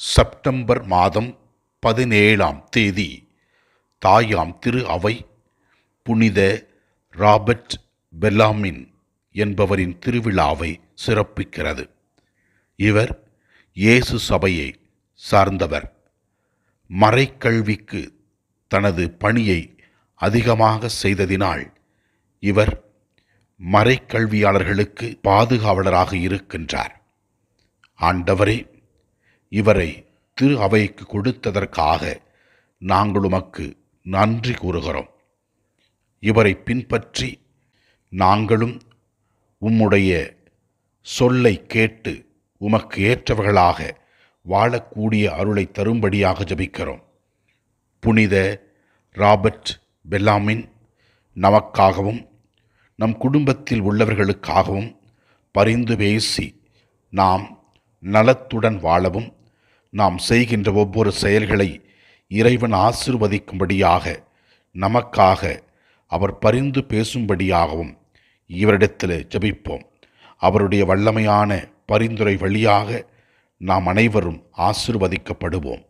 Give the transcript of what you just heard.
September மாதம் 17ஆம் தேதி தாயாம் திரு அவை புனித ராபர்ட் பெல்லாமின் என்பவரின் திருவிழாவை சிறப்பிக்கிறது. இவர் இயேசு சபையை சார்ந்தவர். மறைக்கல்விக்கு தனது பணியை அதிகமாக செய்ததினால் இவர் மறைக்கல்வியாளர்களுக்கு பாதுகாவலராக இருக்கின்றார். ஆண்டவரே, இவரை திரு அவைக்கு கொடுத்ததற்காக நாங்கள் உமக்கு நன்றி கூறுகிறோம். இவரை பின்பற்றி நாங்களும் உம்முடைய சொல்லை கேட்டு உமக்கு ஏற்றவர்களாக வாழக்கூடிய அருளை தரும்படியாக ஜெபிக்கிறோம். புனித ராபர்ட் பெல்லாமின் நமக்காகவும் நம் குடும்பத்தில் உள்ளவர்களுக்காகவும் பரிந்து பேசி நாம் நலத்துடன் வாழவும், நாம் செய்கின்ற ஒவ்வொரு செயல்களை இறைவன் ஆசீர்வதிக்கும்படியாக நமக்காக அவர் பரிந்து பேசும்படியாகவும் இவரிடத்தில் ஜெபிப்போம். அவருடைய வல்லமையான பரிந்துரை வழியாக நாம் அனைவரும் ஆசீர்வதிக்கப்படுவோம்.